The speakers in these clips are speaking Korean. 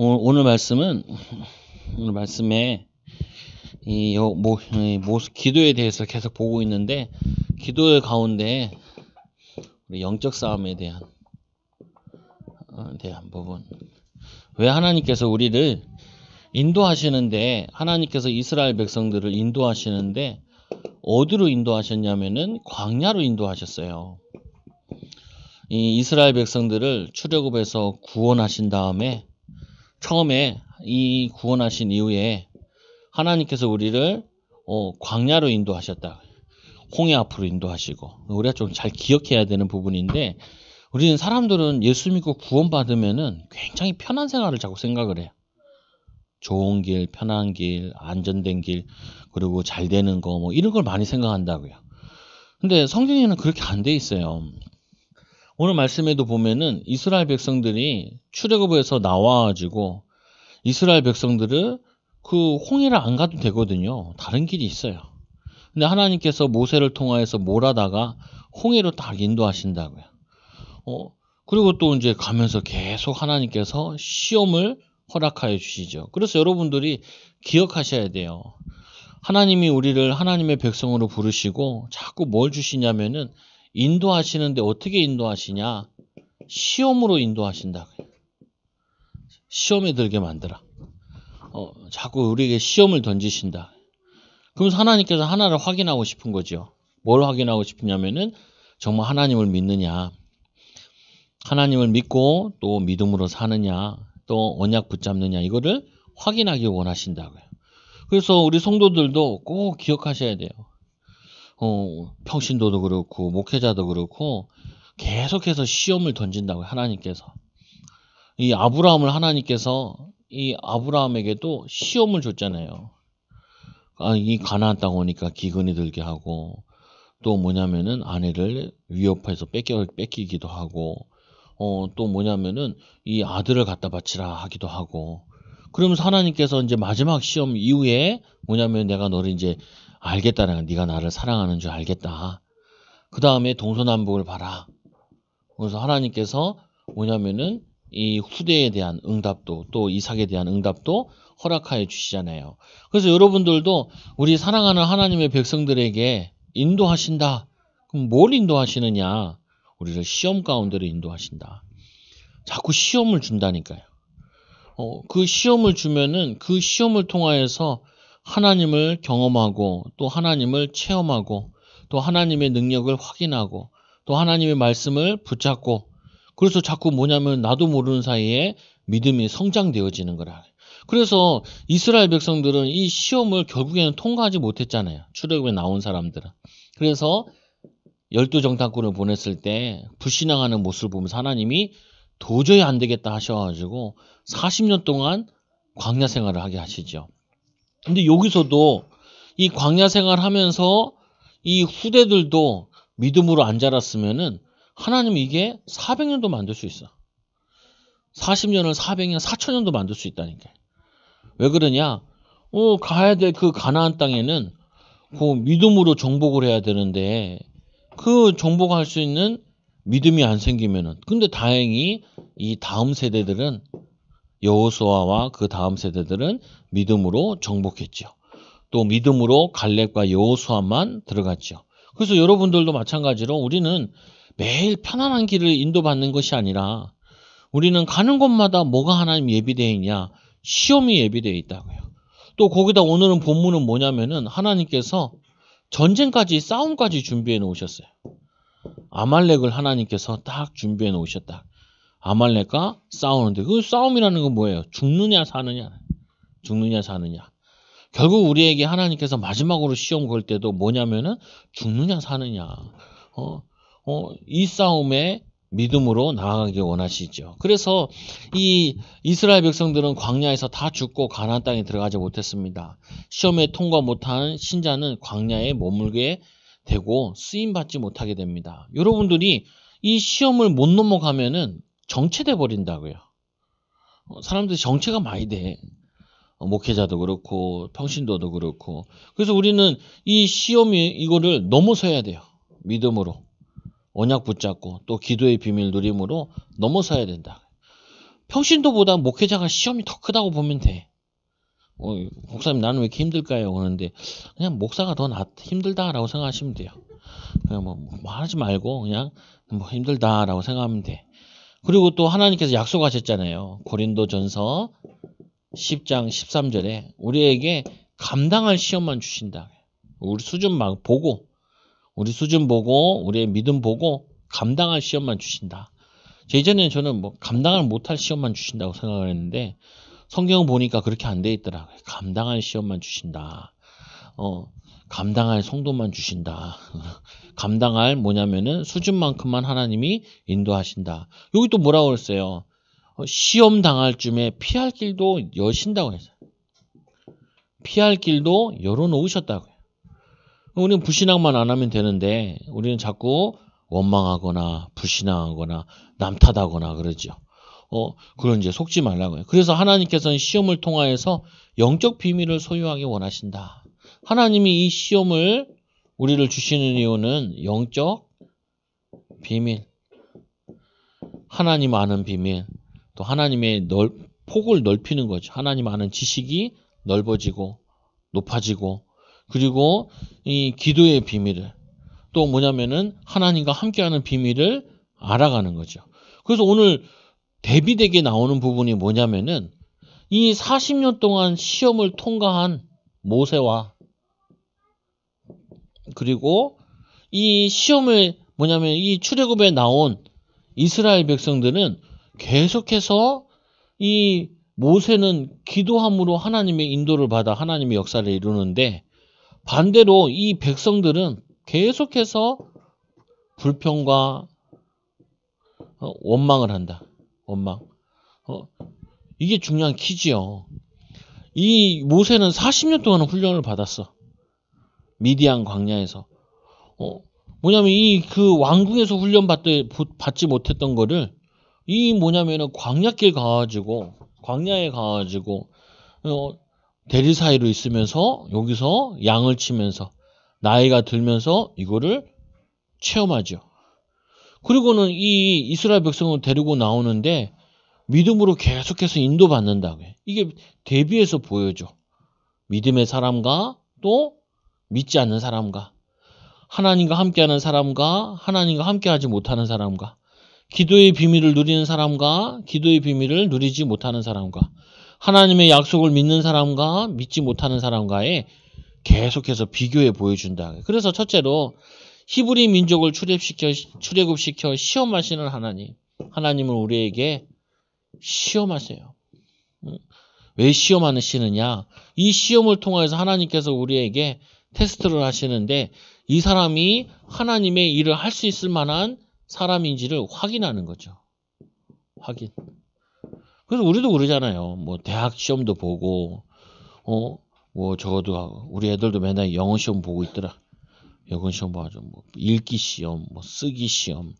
오늘 말씀은 오늘 말씀에 기도에 대해서 계속 보고 있는데, 기도의 가운데 우리 영적 싸움에 대한 부분. 왜 하나님께서 우리를 인도하시는데, 하나님께서 이스라엘 백성들을 인도하시는데 어디로 인도하셨냐면은 광야로 인도하셨어요. 이 이스라엘 백성들을 출애굽에서 구원하신 다음에, 처음에 이 구원하신 이후에 하나님께서 우리를 광야로 인도하셨다. 홍해 앞으로 인도하시고, 우리가 좀 잘 기억해야 되는 부분인데, 우리는 사람들은 예수 믿고 구원받으면은 굉장히 편한 생활을 자꾸 생각을 해요. 좋은 길, 편한 길, 안전된 길, 그리고 잘 되는 거, 이런 걸 많이 생각한다고요. 근데 성경에는 그렇게 안 돼 있어요. 오늘 말씀에도 보면은 이스라엘 백성들이 출애굽에서 나와가지고 이스라엘 백성들을 그 홍해를 안 가도 되거든요. 다른 길이 있어요. 근데 하나님께서 모세를 통하여서 몰아다가 홍해로 딱 인도하신다고요. 그리고 또 이제 가면서 계속 하나님께서 시험을 허락하여 주시죠. 그래서 여러분들이 기억하셔야 돼요. 하나님이 우리를 하나님의 백성으로 부르시고 자꾸 뭘 주시냐면은, 인도하시는데 어떻게 인도하시냐? 시험으로 인도하신다고요. 시험에 들게 만들어. 자꾸 우리에게 시험을 던지신다. 그러면서 하나님께서 하나를 확인하고 싶은 거죠. 뭘 확인하고 싶으냐면은, 정말 하나님을 믿느냐, 하나님을 믿고 또 믿음으로 사느냐, 또 언약 붙잡느냐, 이거를 확인하기 원하신다고요. 그래서 우리 성도들도 꼭 기억하셔야 돼요. 평신도도 그렇고 목회자도 그렇고 계속해서 시험을 던진다고요. 하나님께서 이 아브라함에게도 시험을 줬잖아요. 이 가나안 땅 오니까 기근이 들게 하고, 또 뭐냐면은 아내를 위협해서 뺏기기도 하고, 또 뭐냐면은 이 아들을 갖다 바치라 하기도 하고. 그러면서 하나님께서 이제 마지막 시험 이후에 뭐냐면, 내가 너를 이제 알겠다는, 네가 나를 사랑하는 줄 알겠다. 그 다음에 동서남북을 봐라. 그래서 하나님께서 뭐냐면은 이 후대에 대한 응답도, 또 이삭에 대한 응답도 허락하여 주시잖아요. 그래서 여러분들도 우리 사랑하는 하나님의 백성들에게 인도하신다. 그럼 뭘 인도하시느냐? 우리를 시험 가운데로 인도하신다. 자꾸 시험을 준다니까요. 그 시험을 주면은 그 시험을 통하여서 하나님을 경험하고, 또 하나님을 체험하고, 또 하나님의 능력을 확인하고, 또 하나님의 말씀을 붙잡고, 그래서 자꾸 뭐냐면 나도 모르는 사이에 믿음이 성장되어지는 거라. 그래서 이스라엘 백성들은 이 시험을 결국에는 통과하지 못했잖아요. 출애굽에 나온 사람들은. 그래서 12정탐꾼을 보냈을 때 불신앙하는 모습을 보면서 하나님이 도저히 안 되겠다 하셔가지고 40년 동안 광야 생활을 하게 하시죠. 근데 여기서도 이 광야 생활 하면서 이 후대들도 믿음으로 안 자랐으면은 하나님이 이게 400년도 만들 수 있어. 40년을 400년, 4천년도 만들 수 있다니까요. 왜 그러냐? 가야 될 그 가나안 땅에는 그 믿음으로 정복을 해야 되는데, 그 정복할 수 있는 믿음이 안 생기면은, 근데 다행히 이 다음 세대들은, 여호수아와 그 다음 세대들은 믿음으로 정복했죠. 또 믿음으로 갈렙과 여호수아만 들어갔죠. 그래서 여러분들도 마찬가지로 우리는 매일 편안한 길을 인도받는 것이 아니라, 우리는 가는 곳마다 뭐가 하나님 예비되어 있냐? 시험이 예비되어 있다고요. 또 거기다 오늘은 본문은 뭐냐면은, 하나님께서 전쟁까지, 싸움까지 준비해 놓으셨어요. 아말렉을 하나님께서 딱 준비해 놓으셨다. 아말렉과 싸우는데, 그 싸움이라는 건 뭐예요? 죽느냐 사느냐. 죽느냐 사느냐. 결국 우리에게 하나님께서 마지막으로 시험 걸 때도 뭐냐면은 죽느냐 사느냐. 이 싸움에 믿음으로 나아가길 원하시죠. 그래서 이 이스라엘 백성들은 광야에서 다 죽고 가나안 땅에 들어가지 못했습니다. 시험에 통과 못한 신자는 광야에 머물게 되고 쓰임받지 못하게 됩니다. 여러분들이 이 시험을 못 넘어가면은 정체돼 버린다고요. 사람들이 정체가 많이 돼. 목회자도 그렇고 평신도도 그렇고. 그래서 우리는 이 시험이, 이거를 넘어서야 돼요. 믿음으로 언약 붙잡고 또 기도의 비밀 누림으로 넘어서야 된다. 평신도보다 목회자가 시험이 더 크다고 보면 돼. 목사님 나는 왜 이렇게 힘들까요? 그러는데 그냥 목사가 더 힘들다라고 생각하시면 돼요. 그냥 뭐 하지 말고 그냥 뭐 힘들다라고 생각하면 돼. 그리고 또 하나님께서 약속하셨잖아요. 고린도전서 10장 13절에 우리에게 감당할 시험만 주신다. 우리 수준 보고 우리의 믿음 보고 감당할 시험만 주신다. 예전에는 저는 뭐 감당을 못할 시험만 주신다고 생각을 했는데 성경을 보니까 그렇게 안 돼 있더라고요. 감당할 시험만 주신다. 감당할 성도만 주신다. 감당할 뭐냐면은 수준만큼만 하나님이 인도하신다. 여기 또 뭐라고 그랬어요? 시험 당할 쯤에 피할 길도 여신다고 했어요. 피할 길도 열어놓으셨다고요. 우리는 불신앙만 안 하면 되는데 우리는 자꾸 원망하거나 불신앙하거나 남 탓하거나 그러죠. 그런 이제 속지 말라고요. 그래서 하나님께서는 시험을 통하여서 영적 비밀을 소유하기 원하신다. 하나님이 이 시험을 우리를 주시는 이유는 영적 비밀, 하나님 아는 비밀, 또 하나님의 폭을 넓히는 거죠. 하나님 아는 지식이 넓어지고 높아지고, 그리고 이 기도의 비밀을, 또 뭐냐면은 하나님과 함께하는 비밀을 알아가는 거죠. 그래서 오늘 대비되게 나오는 부분이 뭐냐면은 이 40년 동안 시험을 통과한 모세와, 그리고 이 시험을 뭐냐면 이 출애굽에 나온 이스라엘 백성들은 계속해서 이 모세는 기도함으로 하나님의 인도를 받아 하나님의 역사를 이루는데, 반대로 이 백성들은 계속해서 불평과 원망을 한다. 원망. 이게 중요한 키지요. 이 모세는 40년 동안 훈련을 받았어. 미디안 광야에서. 뭐냐면 이 그 왕궁에서 훈련 받지 못했던 거를 이 뭐냐면은 광야에 가가지고 대리 사이로 있으면서 여기서 양을 치면서 나이가 들면서 이거를 체험하죠. 그리고는 이 이스라엘 백성을 데리고 나오는데 믿음으로 계속해서 인도받는다. 이게 대비해서 보여줘. 믿음의 사람과 또 믿지 않는 사람과, 하나님과 함께하는 사람과 하나님과 함께하지 못하는 사람과, 기도의 비밀을 누리는 사람과 기도의 비밀을 누리지 못하는 사람과, 하나님의 약속을 믿는 사람과 믿지 못하는 사람과의 계속해서 비교해 보여준다. 그래서 첫째로 히브리 민족을 출애굽시켜 시험하시는 하나님은 우리에게 시험하세요. 왜 시험하시느냐? 이 시험을 통해서 하나님께서 우리에게 테스트를 하시는데 이 사람이 하나님의 일을 할 수 있을 만한 사람인지를 확인하는 거죠. 확인. 그래서 우리도 그러잖아요. 뭐 대학 시험도 보고, 뭐 적어도 우리 애들도 맨날 영어 시험 보고 있더라. 영어 시험 봐가지고 뭐 읽기 시험, 뭐 쓰기 시험,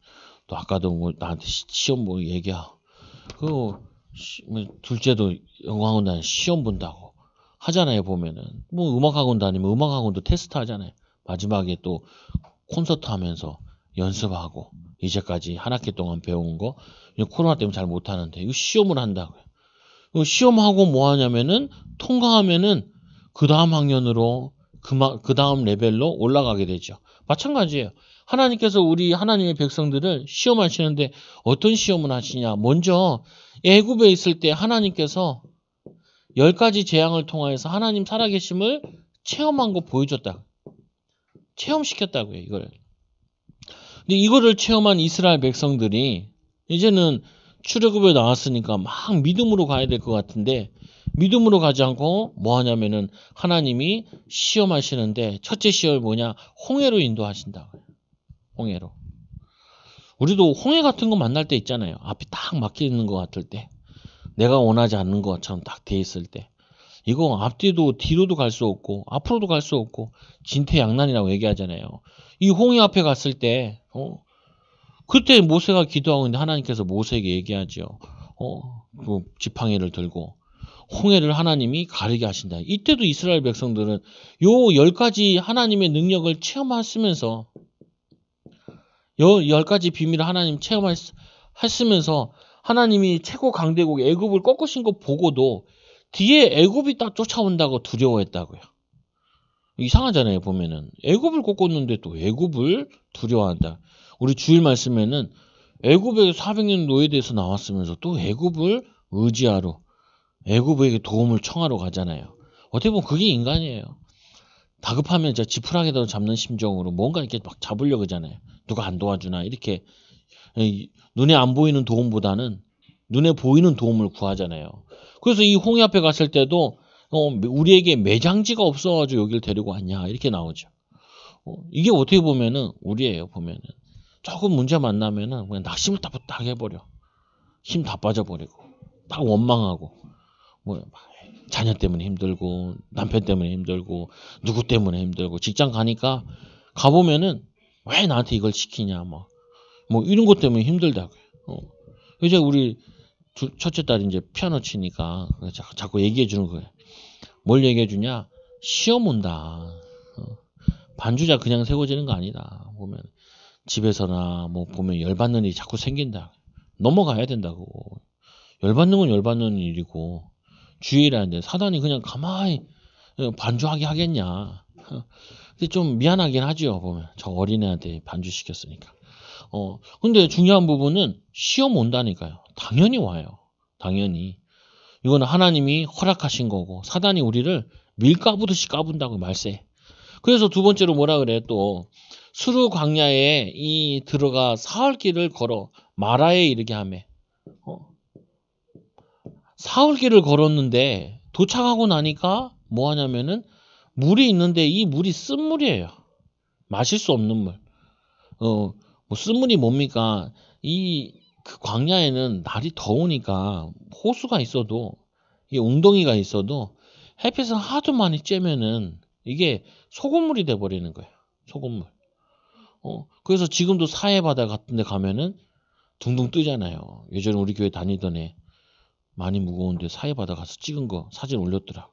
또 아까도 뭐 나한테 시험 뭐 얘기하고, 그 둘째도 영어 학원 다니면 시험 본다고 하잖아요. 보면은 뭐 음악 학원 다니면 음악 학원도 테스트 하잖아요. 마지막에 또 콘서트 하면서 연습하고, 이제까지 한 학기 동안 배운 거 코로나 때문에 잘 못하는데 이거 시험을 한다고요. 이거 시험하고 뭐 하냐면은 통과하면은 그 다음 학년으로 그 다음 레벨로 올라가게 되죠. 마찬가지예요. 하나님께서 우리 하나님의 백성들을 시험하시는데 어떤 시험을 하시냐? 먼저 애굽에 있을 때 하나님께서 10가지 재앙을 통하여서 하나님 살아계심을 체험한 거 보여줬다. 체험시켰다고요, 이걸. 근데 이거를 체험한 이스라엘 백성들이 이제는 출애굽에 나왔으니까 막 믿음으로 가야 될 것 같은데, 믿음으로 가지 않고 뭐 하냐면은 하나님이 시험하시는데, 첫째 시험이 뭐냐? 홍해로 인도하신다고요. 홍해로. 우리도 홍해 같은 거 만날 때 있잖아요. 앞이 딱 막혀 있는 것 같을 때, 내가 원하지 않는 것처럼 딱 돼 있을 때, 이거 앞뒤도 뒤로도 갈 수 없고 앞으로도 갈 수 없고 진퇴양난이라고 얘기하잖아요. 이 홍해 앞에 갔을 때 그때 모세가 기도하고 있는데 하나님께서 모세에게 얘기하죠. 그 지팡이를 들고 홍해를 하나님이 가르게 하신다. 이때도 이스라엘 백성들은 요 10가지 하나님의 능력을 체험하시면서, 요 10가지 비밀을 하나님 체험했으면서 하나님이 최고 강대국 애굽을 꺾으신 거 보고도 뒤에 애굽이 딱 쫓아온다고 두려워했다고요. 이상하잖아요, 보면은. 애굽을 꺾었는데 또 애굽을 두려워한다. 우리 주일 말씀에는 애굽에 400년 노예돼서 나왔으면서 또 애굽을 의지하러 애굽에게 도움을 청하러 가잖아요. 어떻게 보면 그게 인간이에요. 다급하면 진짜 지푸라기라도 잡는 심정으로 뭔가 이렇게 막 잡으려고 하잖아요. 누가 안 도와주나 이렇게 눈에 안 보이는 도움보다는 눈에 보이는 도움을 구하잖아요. 그래서 이 홍해 앞에 갔을 때도 우리에게 매장지가 없어가지고 여기를 데리고 왔냐 이렇게 나오죠. 이게 어떻게 보면은 우리예요. 보면은 조금 문제 만나면은 그냥 낙심을 딱 해버려. 힘 다 빠져버리고 딱 원망하고 뭐 자녀 때문에 힘들고 남편 때문에 힘들고 누구 때문에 힘들고 직장 가니까 가보면은 왜 나한테 이걸 시키냐 뭐 이런 것 때문에 힘들다고요. 이제 우리 첫째 딸이 이제 피아노 치니까 자꾸 얘기해 주는 거예요. 뭘 얘기해 주냐? 시험 온다. 반주자 그냥 세워지는 거 아니다. 보면 집에서나 뭐 보면 열받는 일이 자꾸 생긴다. 넘어가야 된다고. 열받는 건 열받는 일이고 주의라는데 사단이 그냥 가만히 반주하게 하겠냐. 근데 좀 미안하긴 하죠. 보면 저 어린애한테 반주시켰으니까. 근데 중요한 부분은 시험 온다니까요. 당연히 와요. 당연히. 이거는 하나님이 허락하신 거고 사단이 우리를 밀 까부듯이 까분다고 말세. 그래서 두 번째로 뭐라 그래 또 수르 광야에 들어가 사흘 길을 걸어 마라에 이르게 하매. 사흘 길을 걸었는데 도착하고 나니까 뭐 하냐면은 물이 있는데 이 물이 쓴물이에요. 마실 수 없는 물. 뭐 쓴물이 뭡니까? 그 광야에는 날이 더우니까 호수가 있어도 이게 웅덩이가 있어도 햇빛을 하도 많이 쬐면은 이게 소금물이 돼 버리는 거예요. 소금물. 그래서 지금도 사해 바다 같은 데 가면은 둥둥 뜨잖아요. 예전에 우리 교회 다니던 애 많이 무거운데 사해 바다 가서 찍은 거 사진 올렸더라.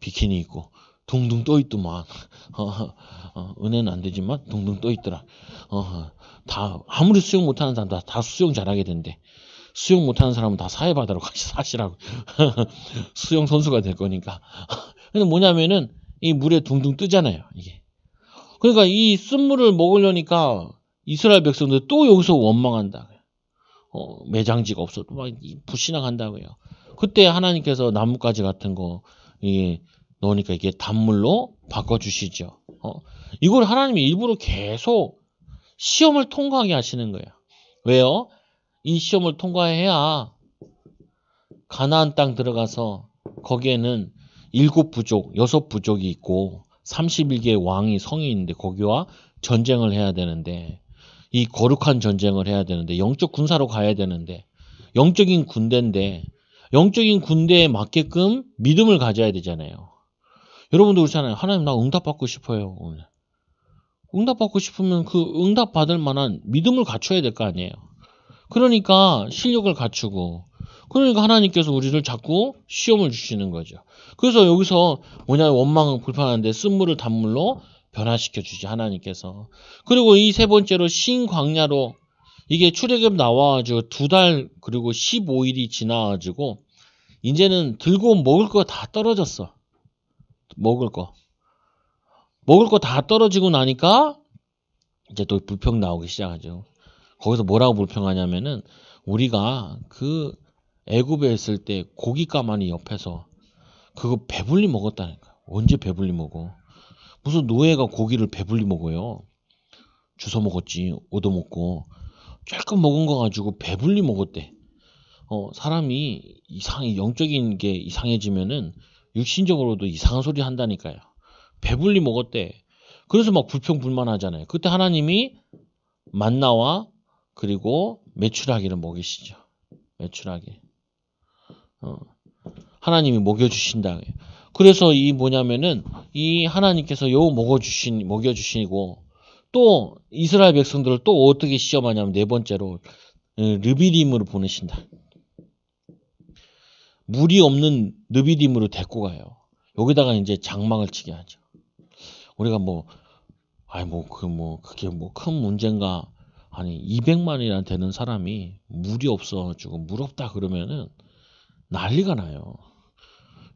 비키니 입고 둥둥 떠 있더만. 은혜는 안 되지만 둥둥 떠 있더라. 다 아무리 수영 못하는 사람 다 수영 잘하게 된대. 수영 못하는 사람은 다 사해 바다로 같이 사시라고. 수영 선수가 될 거니까. 근데 뭐냐면은 이 물에 둥둥 뜨잖아요. 이게. 그러니까 이 쓴물을 먹으려니까 이스라엘 백성들 또 여기서 원망한다. 매장지가 없어도 막 불신앙한다고요. 그때 하나님께서 나뭇가지 같은 거 이게 넣으니까 이게 단물로 바꿔주시죠. 이걸 하나님이 일부러 계속 시험을 통과하게 하시는 거예요. 왜요? 이 시험을 통과해야 가나안 땅 들어가서 거기에는 7부족, 6부족이 있고 31개의 왕이 성이 있는데 거기와 전쟁을 해야 되는데 이 거룩한 전쟁을 해야 되는데 영적 군사로 가야 되는데 영적인 군대인데 영적인 군대에 맞게끔 믿음을 가져야 되잖아요. 여러분도 그렇잖아요. 하나님 나 응답받고 싶어요. 오늘. 응답받고 싶으면 그 응답받을 만한 믿음을 갖춰야 될 거 아니에요. 그러니까 실력을 갖추고 그러니까 하나님께서 우리를 자꾸 시험을 주시는 거죠. 그래서 여기서 뭐냐 원망은 불편한데 쓴물을 단물로 변화시켜 주지 하나님께서. 그리고 이 세 번째로 신광야로 이게 출애굽 나와가지고 2달 그리고 15일이 지나가지고 이제는 들고 먹을 거 다 떨어졌어. 먹을 거 다 떨어지고 나니까 이제 또 불평 나오기 시작하죠. 거기서 뭐라고 불평하냐면은 우리가 그 애굽에 있을 때 고기 가마니 옆에서 그거 배불리 먹었다니까. 언제 배불리 먹어? 무슨 노예가 고기를 배불리 먹어요? 주워 먹었지. 얻어먹고 조금 먹은 거 가지고 배불리 먹었대. 사람이 영적인 게 이상해지면은 육신적으로도 이상한 소리 한다니까요. 배불리 먹었대. 그래서 막 불평불만하잖아요. 그때 하나님이 만나와 그리고 메추라기를 먹이시죠. 메추라기. 하나님이 먹여주신다. 그래서 이 뭐냐면은 이 하나님께서 요 먹여주시고 또 이스라엘 백성들을 또 어떻게 시험하냐면 네 번째로 르비딤으로 보내신다. 물이 없는 르비딤으로 데리고 가요. 여기다가 이제 장막을 치게 하죠. 우리가 그게 큰 문제인가 아니 200만이나 되는 사람이 물이 없어가지고 물 없다 그러면은 난리가 나요.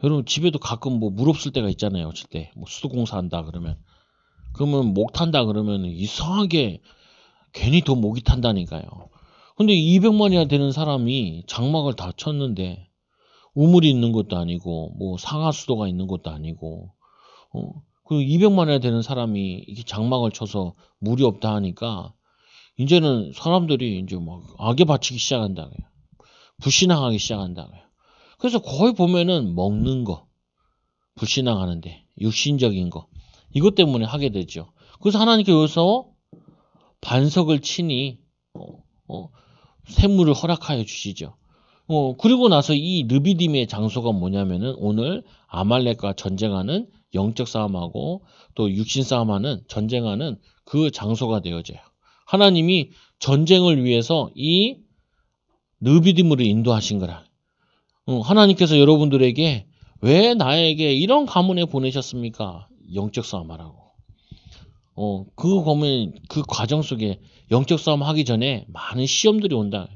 여러분 집에도 가끔 뭐 물 없을 때가 있잖아요. 어쩔 때 뭐 수도공사 한다 그러면 목 탄다 그러면 이상하게 괜히 더 목이 탄다니까요. 근데 200만이나 되는 사람이 장막을 다 쳤는데 우물이 있는 것도 아니고 뭐 상하수도가 있는 것도 아니고 그 200만이나 되는 사람이 이렇게 장막을 쳐서 물이 없다 하니까 이제는 사람들이 이제 막 악에 바치기 시작한다고요. 불신앙하기 시작한다고요. 그래서 거의 보면은 먹는 거, 불신앙하는데 육신적인 거 이것 때문에 하게 되죠. 그래서 하나님께 여기서 반석을 치니 샘물을 허락하여 주시죠. 그리고 나서 이 르비딤의 장소가 뭐냐면은 오늘 아말렉과 전쟁하는 영적 싸움하고 또 육신 싸움하는 전쟁하는 그 장소가 되어져요. 하나님이 전쟁을 위해서 이 르비딤으로 인도하신 거라. 하나님께서 여러분들에게 왜 나에게 이런 가문에 보내셨습니까? 영적 싸움하라고. 그 보면 그 과정 속에 영적 싸움 하기 전에 많은 시험들이 온다.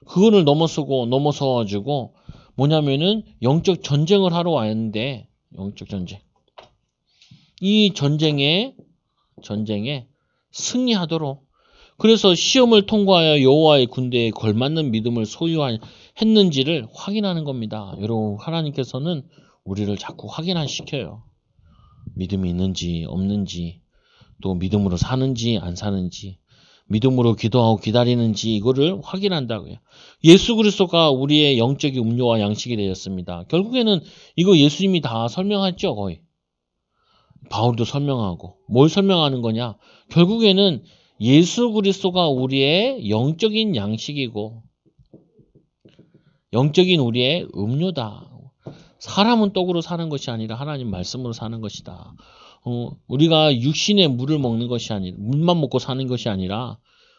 그거를 넘어서가지고 뭐냐면은 영적 전쟁을 하러 왔는데 영적 전쟁. 이 전쟁에 승리하도록 그래서 시험을 통과하여 여호와의 군대에 걸맞는 믿음을 소유했는지를 확인하는 겁니다. 여러분 하나님께서는 우리를 자꾸 확인시켜요. 믿음이 있는지 없는지 또 믿음으로 사는지 안 사는지 믿음으로 기도하고 기다리는지 이거를 확인한다고요. 예수 그리스도가 우리의 영적인 음료와 양식이 되었습니다. 결국에는 이거 예수님이 다 설명했죠. 거의. 바울도 설명하고 뭘 설명하는 거냐. 결국에는 예수 그리스도가 우리의 영적인 양식이고 영적인 우리의 음료다. 사람은 떡으로 사는 것이 아니라 하나님 말씀으로 사는 것이다. 우리가 육신의 물을 먹는 것이 아니라 물만 먹고 사는 것이 아니라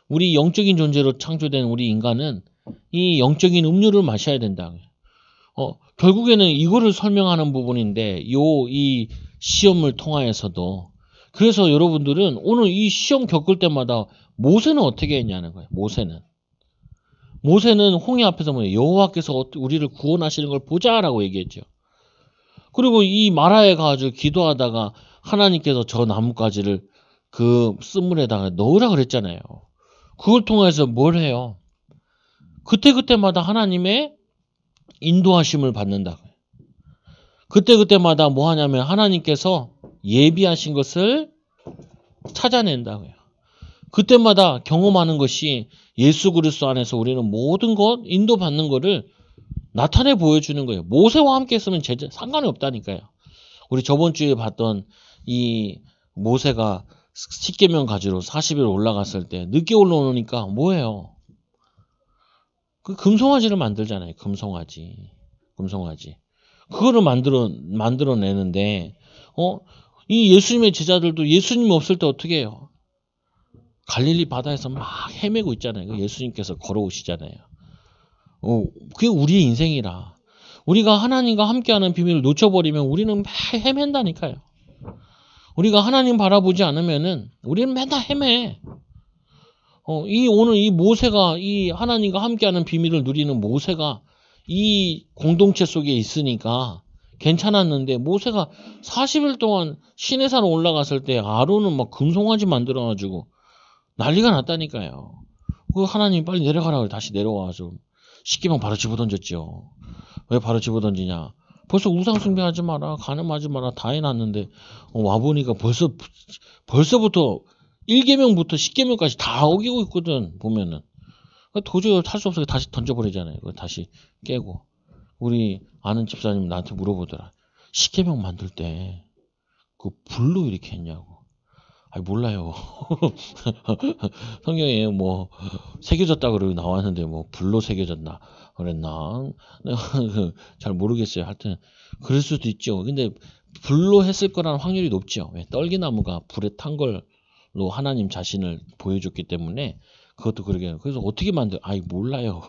우리 영적인 존재로 창조된 우리 인간은 이 영적인 음료를 마셔야 된다. 결국에는 이거를 설명하는 부분인데 이 시험을 통하여서도 그래서 여러분들은 오늘 이 시험 겪을 때마다 모세는 어떻게 했냐는 거예요. 모세는 홍해 앞에서 뭐예요? 여호와께서 우리를 구원하시는 걸 보자라고 얘기했죠. 그리고 이 마라에 가가지고 기도하다가 하나님께서 저 나뭇가지를 그 쓴물에다가 넣으라 그랬잖아요. 그걸 통해서 뭘 해요? 그때마다 하나님의 인도하심을 받는다고요. 그때마다 뭐 하냐면 하나님께서 예비하신 것을 찾아낸다고요. 그때마다 경험하는 것이 예수 그리스도 안에서 우리는 모든 것 인도받는 것을 나타내 보여주는 거예요. 모세와 함께 했으면 상관이 없다니까요. 우리 저번 주에 봤던 이 모세가 십계명 가지러 40일 올라갔을 때 늦게 올라오니까 뭐예요? 그 금송아지를 만들잖아요. 금송아지. 그거를 만들어내는데 이 예수님의 제자들도 예수님이 없을 때 어떻게 해요? 갈릴리 바다에서 막 헤매고 있잖아요. 예수님께서 걸어오시잖아요. 그게 우리의 인생이라. 우리가 하나님과 함께하는 비밀을 놓쳐버리면 우리는 막 헤맨다니까요. 우리가 하나님 바라보지 않으면은 우리는 맨날 헤매. 오늘 이 모세가 이 하나님과 함께하는 비밀을 누리는 모세가 이 공동체 속에 있으니까 괜찮았는데 모세가 40일 동안 시내산 올라갔을 때 아론은 막 금송아지 만들어가지고 난리가 났다니까요. 그 하나님 빨리 내려가라고 다시 내려와서 십계명 바로 집어던졌죠. 왜 바로 집어던지냐? 벌써 우상 숭배하지 마라, 간음하지 마라 다 해놨는데 와보니까 벌써부터 1계명부터 10계명까지 다 어기고 있거든. 보면은 도저히 할 수 없어서 다시 던져버리잖아요. 그거 다시 깨고. 우리 아는 집사님 나한테 물어보더라. 10계명 만들 때 그 불로 이렇게 했냐고. 아니 몰라요. 성경에 뭐 새겨졌다 그러고 나왔는데 뭐 불로 새겨졌나 그랬나 잘 모르겠어요. 하여튼 그럴 수도 있죠. 근데 불로 했을 거라는 확률이 높죠. 왜? 떨기나무가 불에 탄 걸로 하나님 자신을 보여줬기 때문에 그것도 그러게. 그래서 어떻게 만들? 아이 몰라요.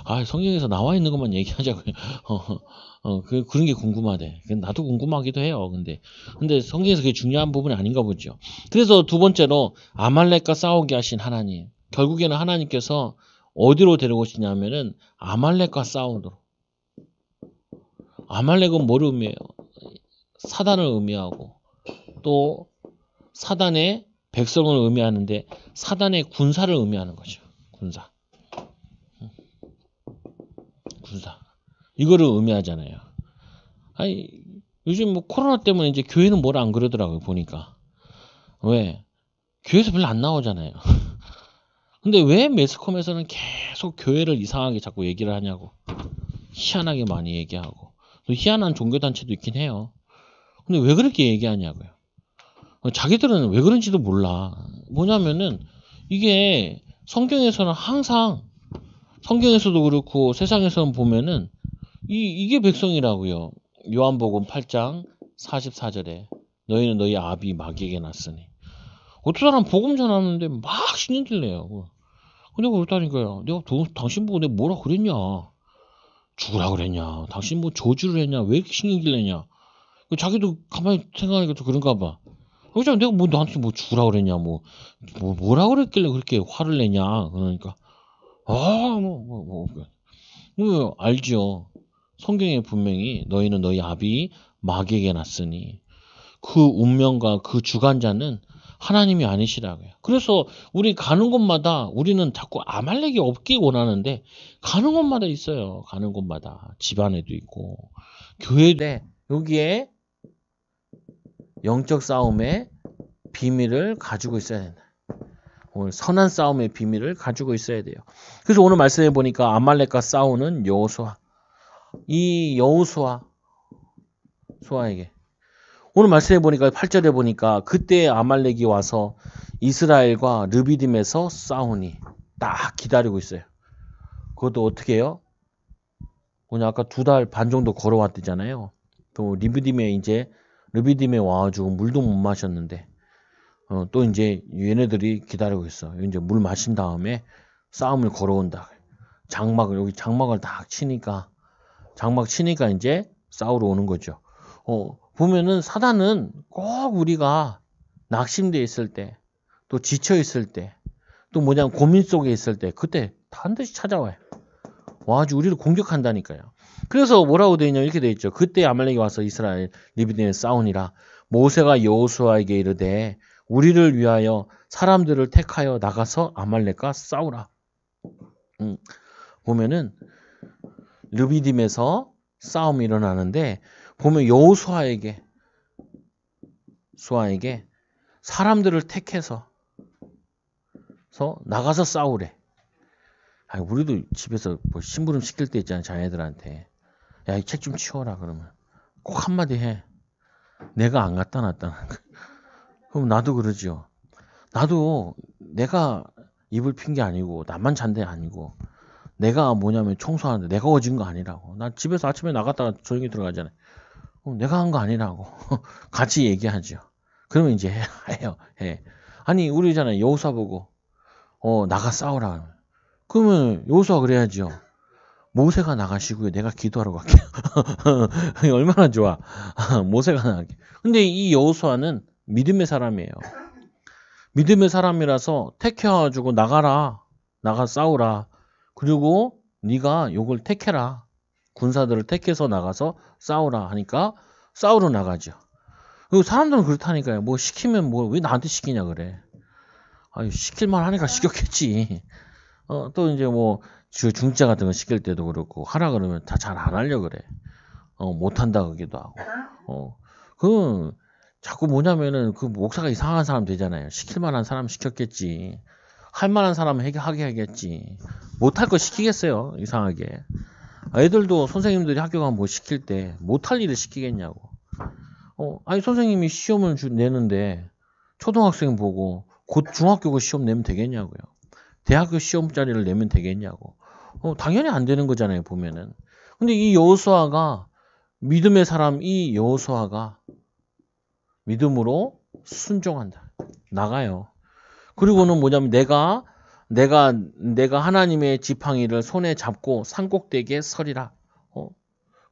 아 성경에서 나와 있는 것만 얘기하자고요. 그런 게 궁금하대. 나도 궁금하기도 해요. 근데 성경에서 그게 중요한 부분이 아닌가 보죠. 그래서 두 번째로 아말렉과 싸우게 하신 하나님. 결국에는 하나님께서 어디로 데려오시냐면은 아말렉과 싸우도록. 아말렉은 뭐를 의미해요? 사단을 의미하고 또 사단의 백성을 의미하는데 사단의 군사를 의미하는 거죠. 군사. 이거를 의미하잖아요. 아니 요즘 뭐 코로나 때문에 이제 교회는 뭘 안 그러더라고요. 보니까. 왜? 교회에서 별로 안 나오잖아요. 근데 왜 매스컴에서는 계속 교회를 이상하게 자꾸 얘기를 하냐고. 희한하게 많이 얘기하고. 또 희한한 종교단체도 있긴 해요. 근데 왜 그렇게 얘기하냐고요. 자기들은 왜 그런지도 몰라. 뭐냐면은 이게 성경에서는 항상 성경에서도 그렇고 세상에서는 보면은 이게 백성이라고요. 요한복음 8장 44절에 너희는 너희 아비 마귀에게 났으니. 어떤 사람 복음 전하는데 막 신경질 내요. 근데 그렇다니까요. 내가 당신 보고 내가 뭐라 그랬냐. 죽으라 그랬냐. 당신 뭐 저주를 했냐. 왜 이렇게 신경질 내냐. 자기도 가만히 생각하니까 또 그런가 봐. 그렇잖아. 내가 뭐 나한테 뭐 죽으라 그랬냐. 뭐라 그랬길래 그렇게 화를 내냐. 그러니까. 알죠. 성경에 분명히 너희는 너희 아비 마귀에게 났으니 그 운명과 그 주관자는 하나님이 아니시라고요. 그래서 우리 가는 곳마다 우리는 자꾸 아말렉이 없기 원하는데 가는 곳마다 있어요. 가는 곳마다 집안에도 있고 교회에 여기에 영적 싸움의 비밀을 가지고 있어야 된다. 오늘 선한 싸움의 비밀을 가지고 있어야 돼요. 그래서 오늘 말씀해 보니까 아말렉과 싸우는 여호수아. 이 여호수아에게 오늘 말씀해 보니까 8절에 보니까 그때 아말렉이 와서 이스라엘과 르비딤에서 싸우니 딱 기다리고 있어요. 그것도 어떻게 해요? 오늘 아까 2달 반 정도 걸어왔대잖아요. 또 르비딤에 와가지고 물도 못 마셨는데 또 이제 얘네들이 기다리고 있어. 이제 물 마신 다음에 싸움을 걸어온다. 여기 장막을 딱 치니까 이제 싸우러 오는 거죠. 보면은 사단은 꼭 우리가 낙심되어 있을 때, 또 지쳐 있을 때, 또 고민 속에 있을 때, 그때 반드시 찾아와요. 와가지고 우리를 공격한다니까요. 그래서 뭐라고 되어 있냐 이렇게 되어 있죠. 그때 아말렉이 와서 이스라엘 르비딤에 싸우니라. 모세가 여호수아에게 이르되 우리를 위하여 사람들을 택하여 나가서 아말렉과 싸우라. 보면은 르비딤에서 싸움이 일어나는데 보면 여호수아에게 사람들을 택해서 나가서 싸우래. 우리도 집에서 뭐 심부름 시킬 때 있잖아. 자녀들한테 야, 이 책 좀 치워라 그러면 꼭 한마디 해. 내가 안 갖다 놨다. 그럼 나도 그러죠. 나도 내가 입을 핀 게 아니고 나만 잔 게 아니고 내가 청소하는데 내가 어진 거 아니라고. 나 집에서 아침에 나갔다가 조용히 들어가잖아요. 내가 한 거 아니라고. 같이 얘기하죠. 그러면 이제 해요. 해. 아니 우리잖아요. 여호수아 보고 나가 싸우라. 그러면 여호수아 그래야죠. 모세가 나가시고요. 내가 기도하러 갈게요. 얼마나 좋아. 모세가 나가게. 근데 이 여호수아는 믿음의 사람이에요. 믿음의 사람이라서 택해가지고 나가 싸우라. 그리고 네가 요걸 택해라. 군사들을 택해서 나가서 싸우라 하니까 싸우러 나가죠. 그리고 사람들은 그렇다니까요. 뭐 시키면 왜 나한테 시키냐 그래. 시킬만 하니까 시켰겠지. 또 이제 중재 같은 거 시킬 때도 그렇고 하라 그러면 다 잘 안 하려 그래. 못한다 그러기도 하고. 자꾸 그 목사가 이상한 사람 되잖아요. 시킬 만한 사람 시켰겠지. 할 만한 사람 하게 하겠지. 못할 거 시키겠어요. 이상하게. 애들도 선생님들이 학교 가면 뭐 시킬 때 못할 일을 시키겠냐고. 선생님이 시험을 내는데 초등학생 보고 곧 중학교 시험 내면 되겠냐고요. 대학교 시험 자리를 내면 되겠냐고. 당연히 안 되는 거잖아요, 보면은. 근데 이 여호수아가 믿음의 사람, 이 여호수아가 믿음으로 순종한다. 나가요. 그리고는 뭐냐면 내가 하나님의 지팡이를 손에 잡고 산꼭대기에 서리라.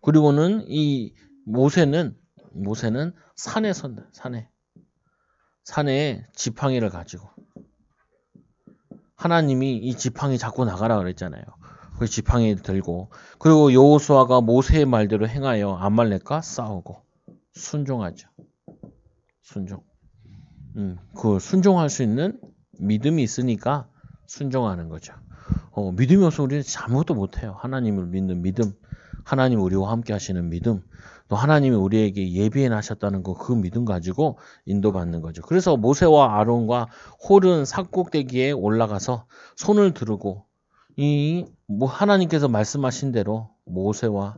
그리고는 이 모세는 산에 선다. 산에 지팡이를 가지고 하나님이 이 지팡이 잡고 나가라 그랬잖아요. 그 지팡이 들고 그리고 여호수아가 모세의 말대로 행하여 아말렉과 싸우고 순종하죠. 그 순종할 수 있는 믿음이 있으니까 순종하는 거죠. 믿음이 없으면 우리는 아무것도 못해요. 하나님을 믿는 믿음, 하나님 우리와 함께 하시는 믿음, 또 하나님이 우리에게 예비해 놔셨다는 그 믿음 가지고 인도받는 거죠. 그래서 모세와 아론과 홀은 산꼭대기에 올라가서 손을 들고 하나님께서 말씀하신 대로 모세와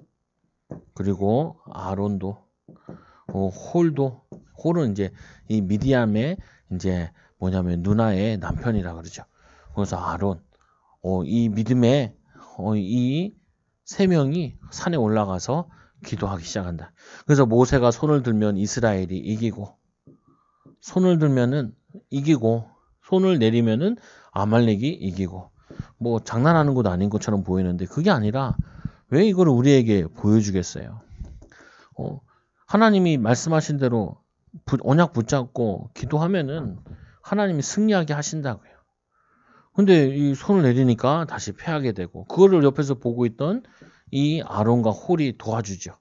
그리고 아론도 홀은 이제 이 미디암의 이제 뭐냐면 누나의 남편이라 그러죠. 그래서 아론 이 믿음의 이 세 명이 산에 올라가서 기도하기 시작한다. 그래서 모세가 손을 들면 이스라엘이 이기고 손을 들면은 이기고 손을 내리면은 아말렉이 이기고 뭐 장난하는 것도 아닌 것처럼 보이는데 그게 아니라 왜 이걸 우리에게 보여주겠어요? 하나님이 말씀하신 대로 언약 붙잡고 기도하면은 하나님이 승리하게 하신다고요. 근데 이 손을 내리니까 다시 패하게 되고 그거를 옆에서 보고 있던 이 아론과 홀이 도와주죠.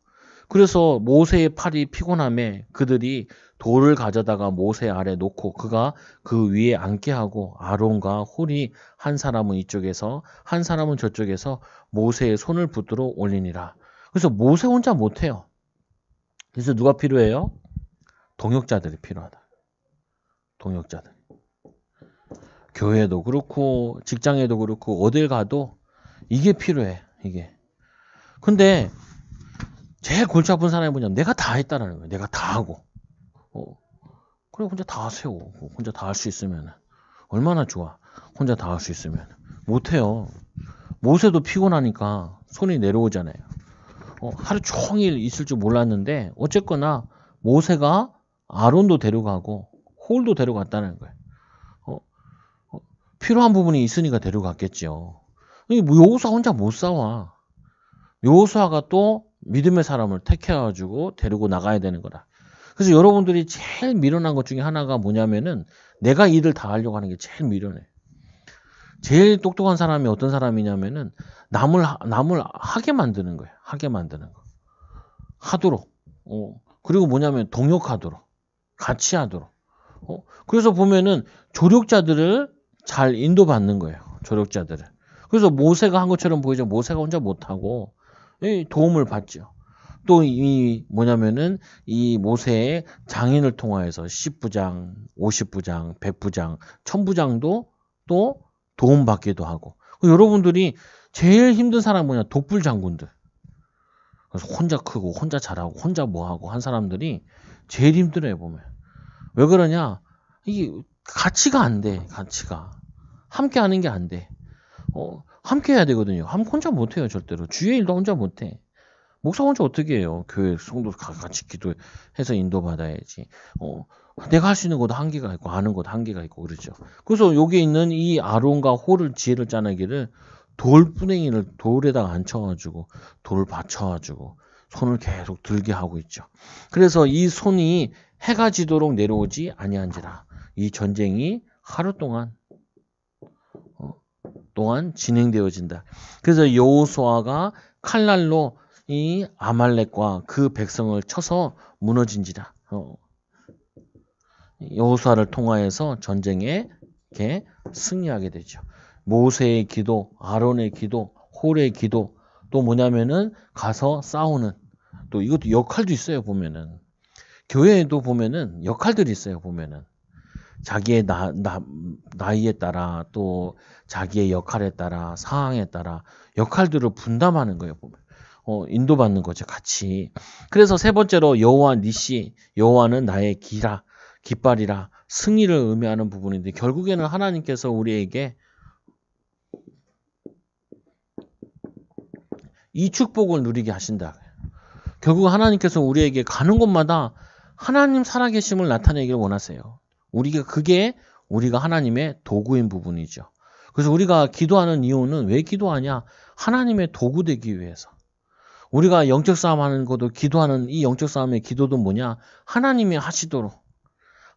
그래서 모세의 팔이 피곤함에 그들이 돌을 가져다가 모세 아래 놓고 그가 그 위에 앉게 하고 아론과 홀이 한 사람은 이쪽에서 한 사람은 저쪽에서 모세의 손을 붙들어 올리니라. 그래서 모세 혼자 못해요. 그래서 누가 필요해요? 동역자들이 필요하다. 동역자들. 교회도 그렇고 직장에도 그렇고 어딜 가도 이게 필요해. 이게. 근데 제일 골치 아픈 사람이 뭐냐면 내가 다 했다라는 거예요. 내가 다 하고. 그래 혼자 다 하세요. 혼자 다 할 수 있으면 얼마나 좋아. 혼자 다 할 수 있으면. 못해요. 모세도 피곤하니까 손이 내려오잖아요. 하루 종일 있을 줄 몰랐는데 어쨌거나 모세가 아론도 데려가고 홀도 데려갔다는 거예요. 필요한 부분이 있으니까 데려갔겠죠. 여호수아 혼자 못 싸워. 여호수아가 또 믿음의 사람을 택해가지고 데리고 나가야 되는 거라. 그래서 여러분들이 제일 미련한 것 중에 하나가 뭐냐면은 내가 일을 다 하려고 하는 게 제일 미련해. 제일 똑똑한 사람이 어떤 사람이냐면은 남을 하게 만드는 거예요. 하게 만드는 거. 하도록. 그리고 뭐냐면 동역하도록. 같이 하도록. 그래서 보면은 조력자들을 잘 인도받는 거예요. 조력자들을. 그래서 모세가 한 것처럼 보이죠. 모세가 혼자 못하고 도움을 받죠. 또 이 뭐냐면은 이 모세의 장인을 통하여서 10부장, 50부장, 100부장, 1000부장도 또 도움받기도 하고. 여러분들이 제일 힘든 사람 뭐냐? 독불 장군들. 그래서 혼자 크고 혼자 잘하고 혼자 뭐하고 한 사람들이 제일 힘들어요 보면. 왜 그러냐? 이게 같이가 안 돼. 같이가. 함께 하는 게 안 돼. 함께 해야 되거든요. 혼자 못 해요, 절대로. 주의 일도 혼자 못 해. 목사 혼자 어떻게 해요? 교회 성도 같이 기도해서 인도받아야지. 내가 할 수 있는 것도 한계가 있고 아는 것도 한계가 있고 그러죠. 그래서 여기 있는 이 아론과 홀을 지혜를 짜내기를 돌뿌랭이를 돌에다가 앉혀가지고 돌 받쳐가지고 손을 계속 들게 하고 있죠. 그래서 이 손이 해가 지도록 내려오지 아니한지라. 이 전쟁이 하루 동안 진행되어진다. 그래서 여호수아가 칼날로 이 아말렉과 그 백성을 쳐서 무너진지라. 여호수아를 통하여서 전쟁에 이렇게 승리하게 되죠. 모세의 기도, 아론의 기도, 홀의 기도, 또 뭐냐면은 가서 싸우는, 또 이것도 역할도 있어요 보면은. 교회에도 보면은 역할들이 있어요 보면은. 자기의 나이에 따라 또 자기의 역할에 따라 상황에 따라 역할들을 분담하는 거예요 보면. 인도받는 거죠 같이. 그래서 세 번째로 여호와 니시, 여호와는 나의 깃발이라 승리를 의미하는 부분인데 결국에는 하나님께서 우리에게 이 축복을 누리게 하신다. 결국 하나님께서 우리에게 가는 곳마다 하나님 살아계심을 나타내기를 원하세요. 우리가 그게 우리가 하나님의 도구인 부분이죠. 그래서 우리가 기도하는 이유는 왜 기도하냐? 하나님의 도구 되기 위해서. 우리가 영적 싸움 하는 것도 기도하는 이 영적 싸움의 기도도 뭐냐? 하나님이 하시도록.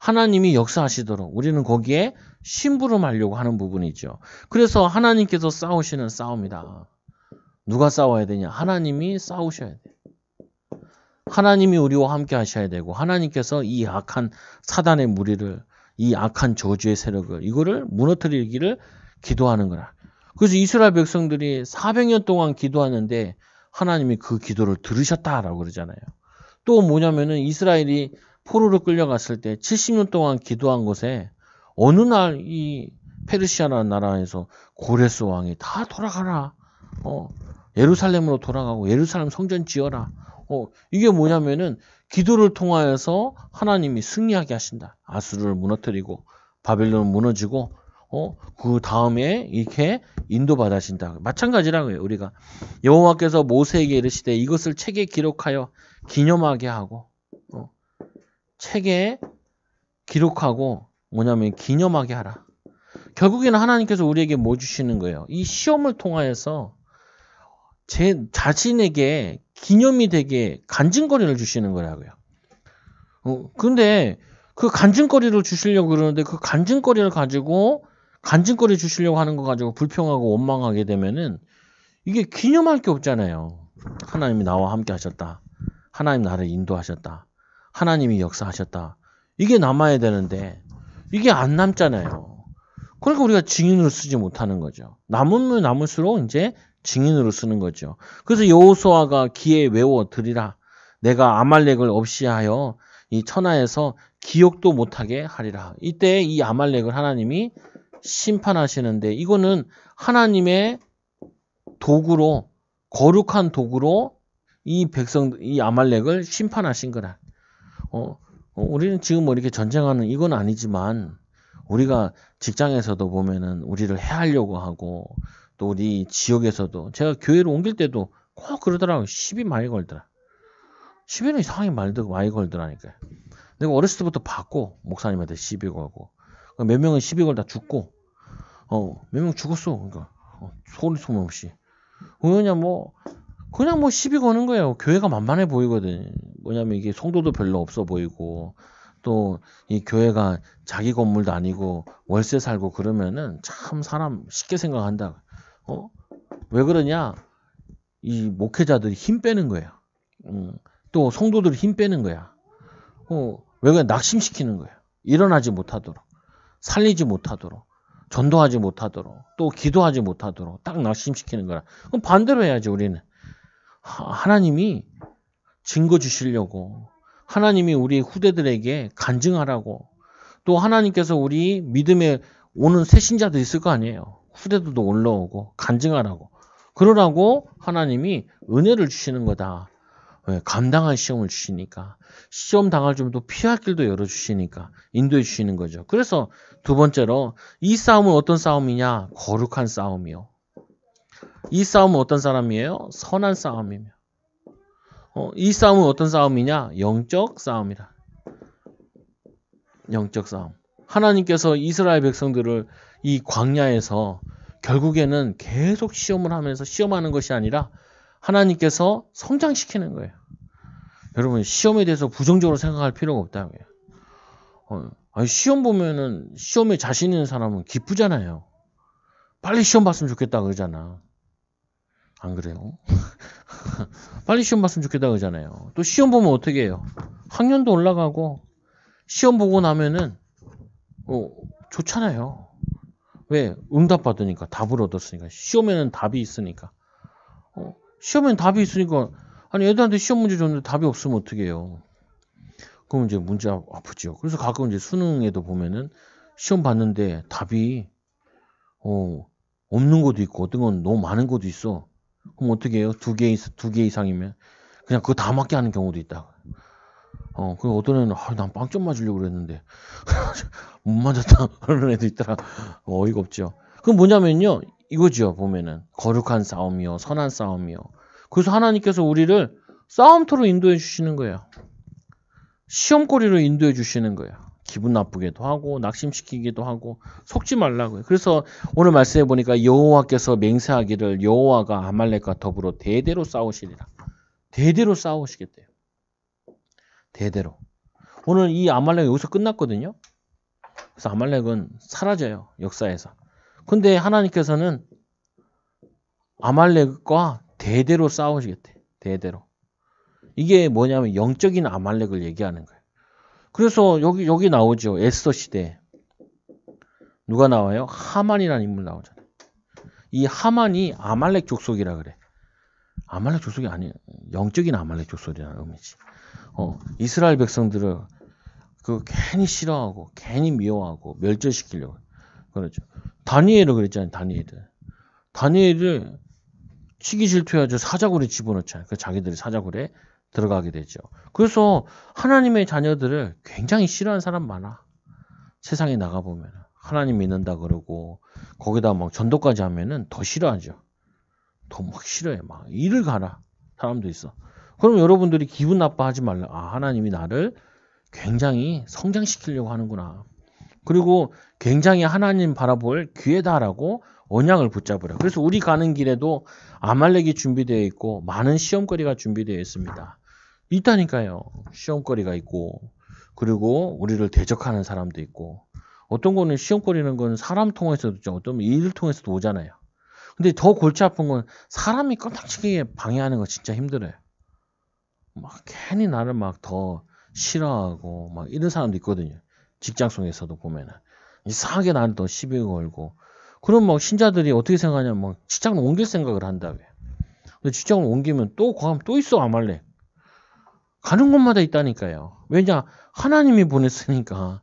하나님이 역사하시도록 우리는 거기에 심부름하려고 하는 부분이죠. 그래서 하나님께서 싸우시는 싸움이다. 누가 싸워야 되냐? 하나님이 싸우셔야 돼요. 하나님이 우리와 함께 하셔야 되고 하나님께서 이 악한 사단의 무리를 이 악한 저주의 세력을 이거를 무너뜨리기를 기도하는 거라. 그래서 이스라엘 백성들이 400년 동안 기도하는데 하나님이 그 기도를 들으셨다라고 그러잖아요. 또 뭐냐면은 이스라엘이 포로로 끌려갔을 때 70년 동안 기도한 곳에 어느 날 이 페르시아라는 나라에서 고레스 왕이 다 돌아가라. 예루살렘으로 돌아가고 예루살렘 성전 지어라. 이게 뭐냐면은 기도를 통하여서 하나님이 승리하게 하신다. 아수르를 무너뜨리고 바벨론은 무너지고 그 다음에 이렇게 인도받으신다. 마찬가지라고요. 우리가 여호와께서 모세에게 이르시되 이것을 책에 기록하여 기념하게 하고 책에 기록하고 뭐냐면 기념하게 하라. 결국에는 하나님께서 우리에게 뭐 주시는 거예요? 이 시험을 통하여서 제 자신에게 기념이 되게 간증거리를 주시는 거라고요. 근데 그 간증거리를 주시려고 그러는데 그 간증거리를 가지고 간증거리 주시려고 하는 거 가지고 불평하고 원망하게 되면은 이게 기념할 게 없잖아요. 하나님이 나와 함께 하셨다. 하나님 나를 인도하셨다. 하나님이 역사하셨다. 이게 남아야 되는데 이게 안 남잖아요. 그러니까 우리가 증인으로 쓰지 못하는 거죠. 남으면 남을수록 이제 증인으로 쓰는 거죠. 그래서 여호수아가 귀에 외워 드리라. 내가 아말렉을 없이 하여 이 천하에서 기억도 못하게 하리라. 이때 이 아말렉을 하나님이 심판하시는데 이거는 하나님의 도구로 거룩한 도구로 이 백성 이 아말렉을 심판하신 거라. 우리는 지금 뭐 이렇게 전쟁하는 이건 아니지만 우리가 직장에서도 보면은 우리를 해하려고 하고 또 우리 지역에서도 제가 교회를 옮길 때도 꼭 그러더라고요. 시비 많이 걸더라. 시비는 이상하게 많이 걸더라니까요. 내가 어렸을 때부터 봤고 목사님한테 시비 걸고 몇 명은 시비 걸다 죽고 몇 명 죽었어. 그러니까 소리 소문 없이 그냥 뭐 시비 거는 거예요. 교회가 만만해 보이거든. 뭐냐면 이게 성도도 별로 없어 보이고 또 이 교회가 자기 건물도 아니고 월세 살고 그러면은 참 사람 쉽게 생각한다. 왜 그러냐? 이 목회자들이 힘 빼는 거예요. 또 성도들이 힘 빼는 거야. 왜 그래? 낙심시키는 거예요. 일어나지 못하도록, 살리지 못하도록, 전도하지 못하도록, 또 기도하지 못하도록 딱 낙심시키는 거라. 그럼 반대로 해야지 우리는. 하나님이 증거 주시려고, 하나님이 우리 후대들에게 간증하라고, 또 하나님께서 우리 믿음에 오는 새신자들 있을 거 아니에요. 후대들도 올라오고 간증하라고. 그러라고 하나님이 은혜를 주시는 거다. 왜? 감당할 시험을 주시니까. 시험 당할 좀 더 피할 길도 열어주시니까 인도해 주시는 거죠. 그래서 두 번째로 이 싸움은 어떤 싸움이냐? 거룩한 싸움이요. 이 싸움은 어떤 싸움이에요? 선한 싸움이며. 이 싸움은 어떤 싸움이냐? 영적 싸움이라. 영적 싸움. 하나님께서 이스라엘 백성들을 이 광야에서 결국에는 계속 시험을 하면서 시험하는 것이 아니라 하나님께서 성장시키는 거예요. 여러분 시험에 대해서 부정적으로 생각할 필요가 없다고요. 시험 보면은 시험에 자신 있는 사람은 기쁘잖아요. 빨리 시험 봤으면 좋겠다 그러잖아. 안 그래요? 빨리 시험 봤으면 좋겠다 그러잖아요. 또 시험 보면 어떻게 해요? 학년도 올라가고 시험 보고 나면은 좋잖아요. 왜? 응답 받으니까 답을 얻었으니까. 시험에는 답이 있으니까. 시험에는 답이 있으니까 아니 애들한테 시험 문제 줬는데 답이 없으면 어떻게 해요? 그럼 이제 문제 아프죠. 그래서 가끔 이제 수능에도 보면은 시험 봤는데 답이 없는 것도 있고 어떤 건 너무 많은 것도 있어. 그럼 어떻게 해요? 두 개 이상이면 그냥 그거 다 맞게 하는 경우도 있다. 그 어떤 애는 난 빵점 맞으려고 그랬는데 못 맞았다 그러는 애도 있더라. 어이가 없죠. 그럼 뭐냐면요. 이거죠. 보면은 거룩한 싸움이요. 선한 싸움이요. 그래서 하나님께서 우리를 싸움터로 인도해 주시는 거예요. 시험거리로 인도해 주시는 거예요. 기분 나쁘게도 하고 낙심시키기도 하고 속지 말라고요. 그래서 오늘 말씀해 보니까 여호와께서 맹세하기를 여호와가 아말렉과 더불어 대대로 싸우시리라. 대대로 싸우시겠대요. 대대로. 오늘 이 아말렉 여기서 끝났거든요. 그래서 아말렉은 사라져요. 역사에서. 근데 하나님께서는 아말렉과 대대로 싸우시겠대. 대대로. 이게 뭐냐면 영적인 아말렉을 얘기하는 거예요. 그래서 여기 나오죠. 에스더 시대. 누가 나와요? 하만이라는 인물 나오잖아요. 이 하만이 아말렉 족속이라 그래. 아말렉 족속이 아니에요. 영적인 아말렉 족속이라는 의미지. 이스라엘 백성들을 괜히 싫어하고 괜히 미워하고 멸절시키려고 그러죠. 다니엘을 그랬잖아요. 다니엘을 치기 질투해가지고 사자굴에 집어넣잖아요. 그 자기들이 사자굴에 들어가게 되죠. 그래서 하나님의 자녀들을 굉장히 싫어하는 사람 많아. 세상에 나가보면 하나님 믿는다 그러고 거기다 막 전도까지 하면은 더 싫어하죠. 더 막 싫어해. 막 이를 가라 사람도 있어. 그럼 여러분들이 기분 나빠하지 말라. 하나님이 나를 굉장히 성장시키려고 하는구나. 그리고 굉장히 하나님 바라볼 기회다라고 언약을 붙잡으라. 그래서 우리 가는 길에도 아말렉이 준비되어 있고 많은 시험거리가 준비되어 있습니다. 있다니까요. 시험거리가 있고 그리고 우리를 대적하는 사람도 있고 어떤 거는 시험거리는 건 사람 통해서도 있죠. 어떤 일을 통해서도 오잖아요. 근데 더 골치 아픈 건 사람이 껌딱지게 방해하는 거 진짜 힘들어요. 막 괜히 나를 막 더 싫어하고 막 이런 사람도 있거든요. 직장 속에서도 보면은 이상하게 나를 더 시비 걸고 그럼 막 신자들이 어떻게 생각하냐면 막 직장을 옮길 생각을 한다며. 근데 직장을 옮기면 또 가면 또 있어 아말렉. 가는 곳마다 있다니까요. 왜냐 하나님이 보냈으니까.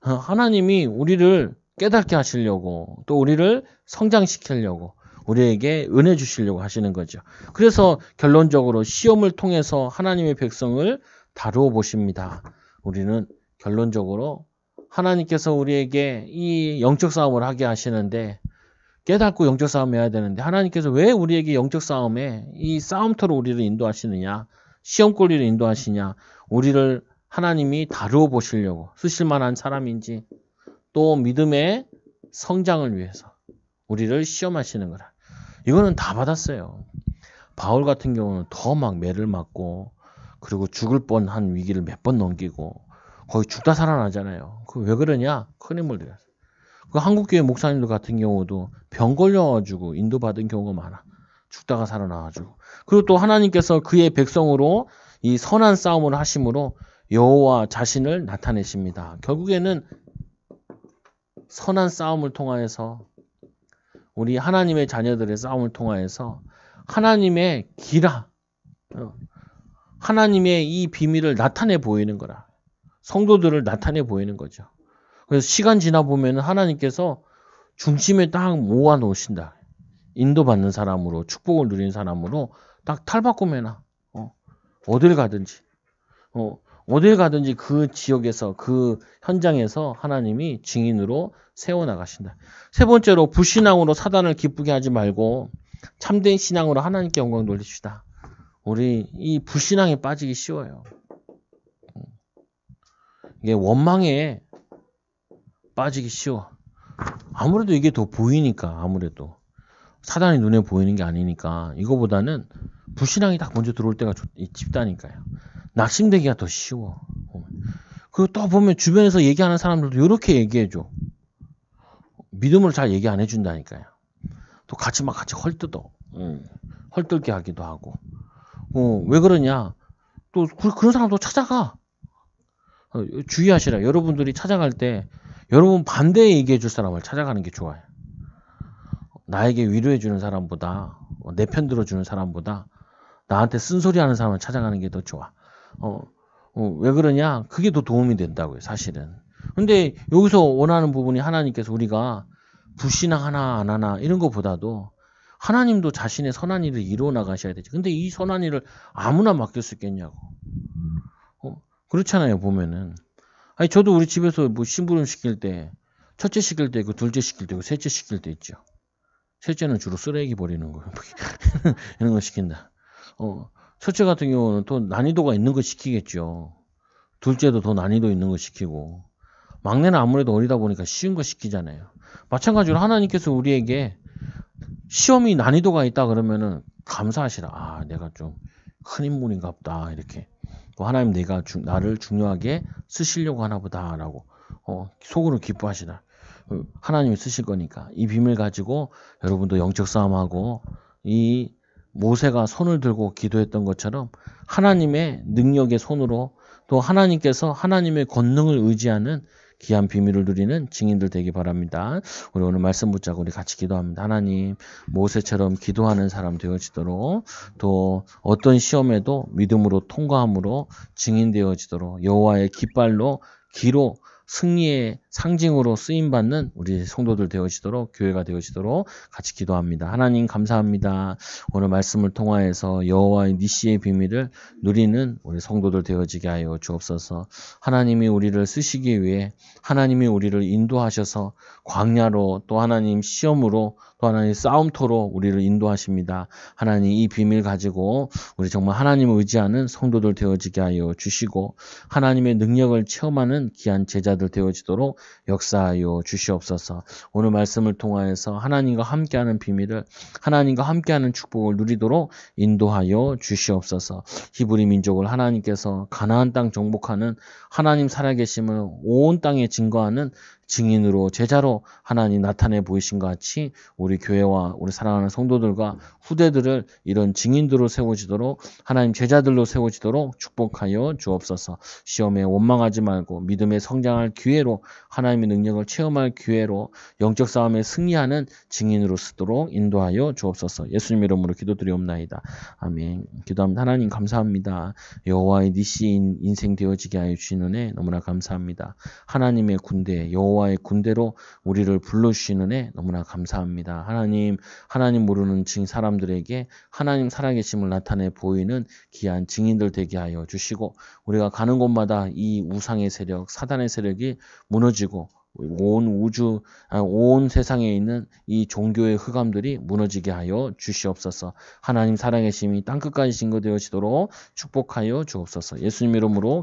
하나님이 우리를 깨닫게 하시려고 또 우리를 성장시키려고 우리에게 은혜 주시려고 하시는 거죠. 그래서 결론적으로 시험을 통해서 하나님의 백성을 다루어 보십니다. 우리는 결론적으로 하나님께서 우리에게 이 영적 싸움을 하게 하시는데 깨닫고 영적 싸움 해야 되는데 하나님께서 왜 우리에게 영적 싸움에 이 싸움터로 우리를 인도하시느냐 시험거리를 인도하시냐 우리를 하나님이 다루어 보시려고 쓰실 만한 사람인지 또 믿음의 성장을 위해서 우리를 시험하시는 거라. 이거는 다 받았어요. 바울 같은 경우는 더 막 매를 맞고 그리고 죽을 뻔한 위기를 몇 번 넘기고 거의 죽다 살아나잖아요. 그 왜 그러냐? 큰 힘을 들였어요. 그 한국교회 목사님들 같은 경우도 병 걸려가지고 인도받은 경우가 많아. 죽다가 살아나가지고. 그리고 또 하나님께서 그의 백성으로 이 선한 싸움을 하심으로 여호와 자신을 나타내십니다. 결국에는 선한 싸움을 통하여서 우리 하나님의 자녀들의 싸움을 통하여서 하나님의 기라 하나님의 이 비밀을 나타내 보이는 거라. 성도들을 나타내 보이는 거죠. 그래서 시간 지나 보면 하나님께서 중심에 딱 모아 놓으신다. 인도받는 사람으로 축복을 누리는 사람으로 딱 탈바꿈해놔. 어딜 가든지 어딜 가든지 그 지역에서 그 현장에서 하나님이 증인으로 세워나가신다. 세 번째로 불신앙으로 사단을 기쁘게 하지 말고 참된 신앙으로 하나님께 영광 돌리시다. 우리 이 불신앙에 빠지기 쉬워요. 이게 원망에 빠지기 쉬워. 아무래도 이게 더 보이니까 아무래도 사단이 눈에 보이는 게 아니니까 이거보다는 불신앙이 딱 먼저 들어올 때가 짙다니까요. 낙심되기가 더 쉬워. 그리고 또 보면 주변에서 얘기하는 사람들도 이렇게 얘기해줘. 믿음을 잘 얘기 안 해준다니까요. 또 같이 헐뜯어. 헐뜯게 하기도 하고. 왜 그러냐. 또 그런 사람도 찾아가. 주의하시라. 여러분들이 찾아갈 때 여러분 반대에 얘기해 줄 사람을 찾아가는 게 좋아요. 나에게 위로해 주는 사람보다 내 편 들어주는 사람보다 나한테 쓴소리하는 사람을 찾아가는 게 더 좋아. 왜 그러냐? 그게 더 도움이 된다고요, 사실은. 근데 여기서 원하는 부분이 하나님께서 우리가 불신앙 하나 안 하나 이런 것보다도 하나님도 자신의 선한 일을 이루어 나가셔야 되지. 근데 이 선한 일을 아무나 맡길 수 있겠냐고. 그렇잖아요, 보면은. 아니, 저도 우리 집에서 뭐 심부름 시킬 때, 첫째 시킬 때 있고, 둘째 시킬 때 있고, 셋째 시킬 때 있죠. 셋째는 주로 쓰레기 버리는 거. 이런 거 시킨다. 첫째 같은 경우는 더 난이도가 있는 거 시키겠죠. 둘째도 더 난이도 있는 거 시키고. 막내는 아무래도 어리다 보니까 쉬운 거 시키잖아요. 마찬가지로 하나님께서 우리에게 시험이 난이도가 있다 그러면은 감사하시라. 아, 내가 좀 큰 인물인가 보다. 이렇게. 또 하나님 내가 나를 중요하게 쓰시려고 하나 보다라고 속으로 기뻐하시라. 하나님이 쓰실 거니까. 이 비밀 가지고 여러분도 영적 싸움하고 이 모세가 손을 들고 기도했던 것처럼 하나님의 능력의 손으로 또 하나님께서 하나님의 권능을 의지하는 귀한 비밀을 누리는 증인들 되기 바랍니다. 우리 오늘 말씀 붙잡고 우리 같이 기도합니다. 하나님, 모세처럼 기도하는 사람 되어지도록 또 어떤 시험에도 믿음으로 통과함으로 증인되어지도록 여호와의 깃발로 기로 승리의 상징으로 쓰임받는 우리 성도들 되어지도록 교회가 되어지도록 같이 기도합니다. 하나님 감사합니다. 오늘 말씀을 통하여서 여호와의 니시의 비밀을 누리는 우리 성도들 되어지게 하여 주옵소서. 하나님이 우리를 쓰시기 위해 하나님이 우리를 인도하셔서 광야로 또 하나님 시험으로 또 하나님 싸움터로 우리를 인도하십니다. 하나님 이 비밀 가지고 우리 정말 하나님을 의지하는 성도들 되어지게 하여 주시고 하나님의 능력을 체험하는 귀한 제자들 되어지도록 역사하여 주시옵소서. 오늘 말씀을 통하여서 하나님과 함께하는 비밀을 하나님과 함께하는 축복을 누리도록 인도하여 주시옵소서. 히브리 민족을 하나님께서 가나안 땅 정복하는 하나님 살아계심을 온 땅에 증거하는 증인으로 제자로 하나님 나타내 보이신 것 같이 우리 교회와 우리 사랑하는 성도들과 후대들을 이런 증인들로 세워지도록 하나님 제자들로 세워지도록 축복하여 주옵소서. 시험에 원망하지 말고 믿음에 성장할 기회로 하나님의 능력을 체험할 기회로 영적 싸움에 승리하는 증인으로 쓰도록 인도하여 주옵소서. 예수님 이름으로 기도드리옵나이다. 아멘. 기도합니다. 하나님 감사합니다. 여호와의 니시인 인생 되어지게 하여 주시는 은혜 너무나 감사합니다. 하나님의 군대 여호와의 군대로 우리를 불러주시는 애 너무나 감사합니다. 하나님 모르는 사람들에게 하나님 살아계심을 나타내 보이는 귀한 증인들 되게 하여 주시고 우리가 가는 곳마다 이 우상의 세력, 사단의 세력이 무너지고 온 세상에 있는 이 종교의 흑암들이 무너지게 하여 주시옵소서. 하나님 살아계심이 땅끝까지 증거되어지도록 축복하여 주옵소서. 예수님 이름으로